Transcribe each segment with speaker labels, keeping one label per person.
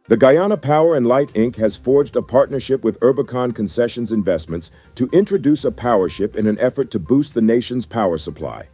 Speaker 1: The Guyana Power and Light Inc. has forged a partnership with Urbicon Concessions Investments to introduce a Powership in an effort to boost the nation's power supply.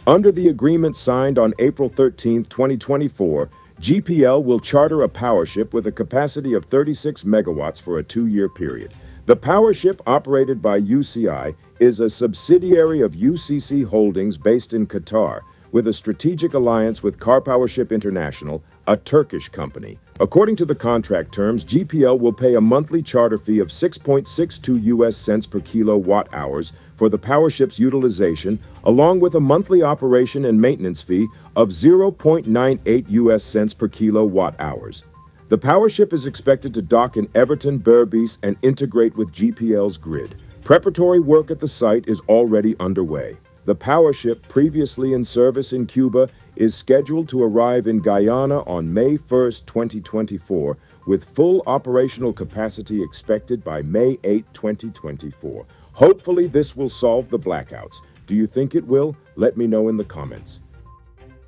Speaker 1: Under the agreement signed on April 13, 2024, GPL will charter a Powership with a capacity of 36 megawatts for a 2-year period. The Powership, operated by UCI, is a subsidiary of UCC Holdings based in Qatar, with a strategic alliance with Powership International, a Turkish company. According to the contract terms, GPL will pay a monthly charter fee of 6.62 US cents per kilowatt hours for the Powership's utilization, along with a monthly operation and maintenance fee of 0.98 US cents per kilowatt hours. The Powership is expected to dock in Everton, Berbice, and integrate with GPL's grid. Preparatory work at the site is already underway. The Powership, previously in service in Cuba, is scheduled to arrive in Guyana on May 1, 2024, with full operational capacity expected by May 8, 2024. Hopefully this will solve the blackouts. Do you think it will? Let me know in the comments.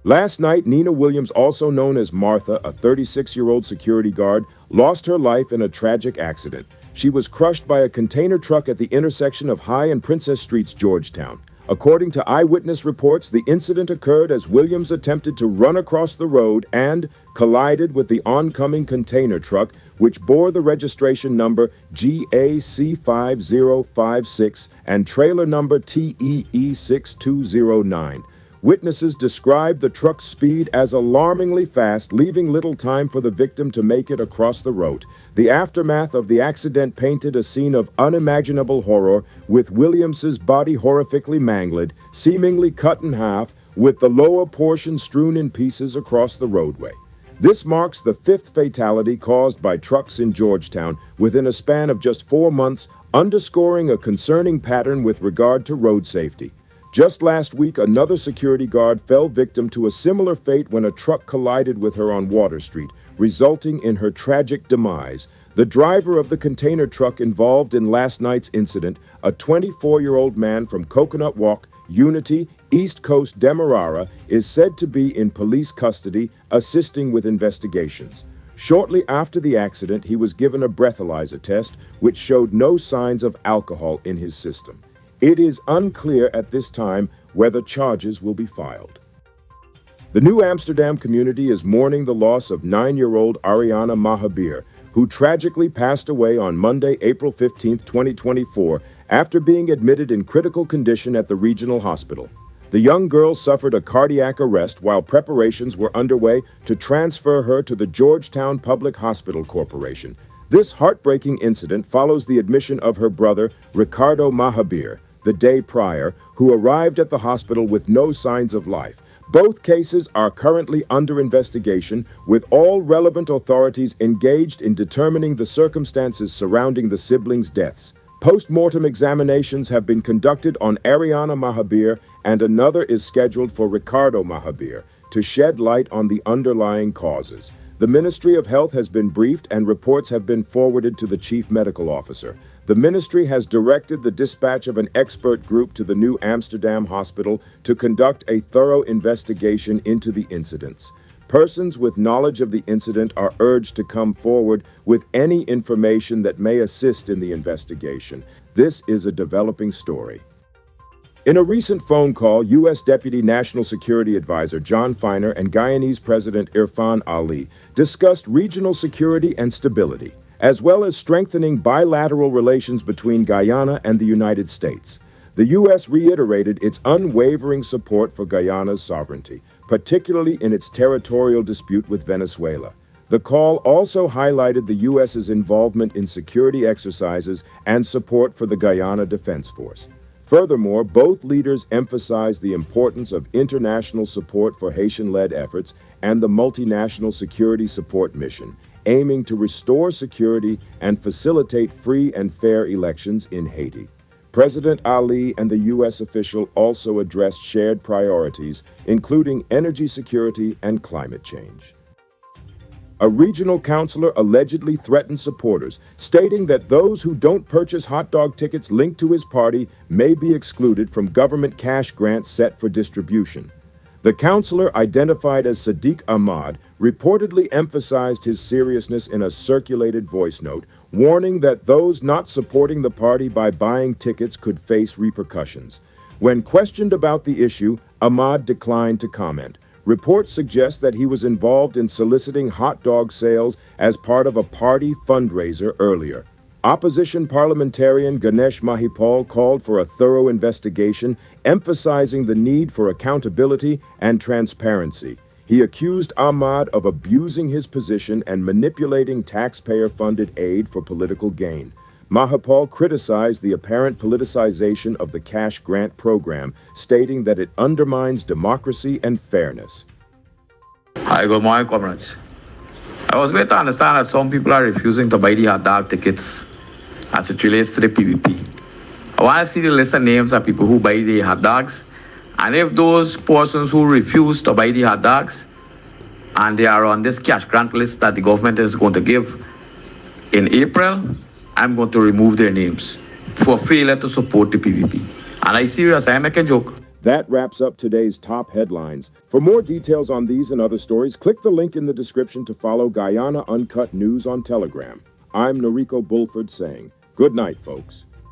Speaker 1: Last night, Nina Williams, also known as Martha, a 36-year-old security guard, lost her life in a tragic accident. She was crushed by a container truck at the intersection of High and Princess Streets, Georgetown. According to eyewitness reports, the incident occurred as Williams attempted to run across the road and collided with the oncoming container truck, which bore the registration number GAC5056 and trailer number TEE6209. Witnesses described the truck's speed as alarmingly fast, leaving little time for the victim to make it across the road. The aftermath of the accident painted a scene of unimaginable horror, with Williams's body horrifically mangled, seemingly cut in half, with the lower portion strewn in pieces across the roadway. This marks the 5th fatality caused by trucks in Georgetown within a span of just 4 months, underscoring a concerning pattern with regard to road safety. Just last week, another security guard fell victim to a similar fate when a truck collided with her on Water Street, resulting in her tragic demise. The driver of the container truck involved in last night's incident, a 24-year-old man from Coconut Walk, Unity, East Coast, Demerara, is said to be in police custody, assisting with investigations. Shortly after the accident, he was given a breathalyzer test, which showed no signs of alcohol in his system. It is unclear at this time whether charges will be filed. The New Amsterdam community is mourning the loss of 9-year-old Ariana Mahabir, who tragically passed away on Monday, April 15, 2024, after being admitted in critical condition at the regional hospital. The young girl suffered a cardiac arrest while preparations were underway to transfer her to the Georgetown Public Hospital Corporation. This heartbreaking incident follows the admission of her brother, Ricardo Mahabir, the day prior, who arrived at the hospital with no signs of life. Both cases are currently under investigation, with all relevant authorities engaged in determining the circumstances surrounding the siblings' deaths. Post-mortem examinations have been conducted on Ariana Mahabir, and another is scheduled for Ricardo Mahabir, to shed light on the underlying causes. The Ministry of Health has been briefed and reports have been forwarded to the Chief Medical Officer. The ministry has directed the dispatch of an expert group to the New Amsterdam Hospital to conduct a thorough investigation into the incidents. Persons with knowledge of the incident are urged to come forward with any information that may assist in the investigation. This is a developing story. In a recent phone call, U.S. Deputy National Security Advisor John Feiner and Guyanese President Irfan Ali discussed regional security and stability, as well as strengthening bilateral relations between Guyana and the United States. The U.S. reiterated its unwavering support for Guyana's sovereignty, particularly in its territorial dispute with Venezuela. The call also highlighted the U.S.'s involvement in security exercises and support for the Guyana Defense Force. Furthermore, both leaders emphasized the importance of international support for Haitian-led efforts and the multinational security support mission, aiming to restore security and facilitate free and fair elections in Haiti. President Ali and the U.S. official also addressed shared priorities, including energy security and climate change. A regional councilor allegedly threatened supporters, stating that those who don't purchase hot dog tickets linked to his party may be excluded from government cash grants set for distribution. The counselor, identified as Sadiq Ahmad, reportedly emphasized his seriousness in a circulated voice note, warning that those not supporting the party by buying tickets could face repercussions. When questioned about the issue, Ahmad declined to comment. Reports suggest that he was involved in soliciting hot dog sales as part of a party fundraiser earlier. Opposition parliamentarian Ganesh Mahipal called for a thorough investigation, emphasizing the need for accountability and transparency. He accused Ahmad of abusing his position and manipulating taxpayer-funded aid for political gain. Mahipal criticized the apparent politicization of the cash grant program, stating that it undermines democracy and fairness.
Speaker 2: Hi, good morning, comrades. I was made to understand that some people are refusing to buy the hot dog tickets as it relates to the PVP. I want to see the list of names of people who buy the hot dogs, and if those persons who refuse to buy the hot dogs and they are on this cash grant list that the government is going to give in April, I'm going to remove their names for failure to support the PVP. And I'm serious, I make a joke.
Speaker 1: That wraps up today's top headlines. For more details on these and other stories, click the link in the description to follow Guyana Uncut News on Telegram. I'm Noriko Bulford saying, good night, folks.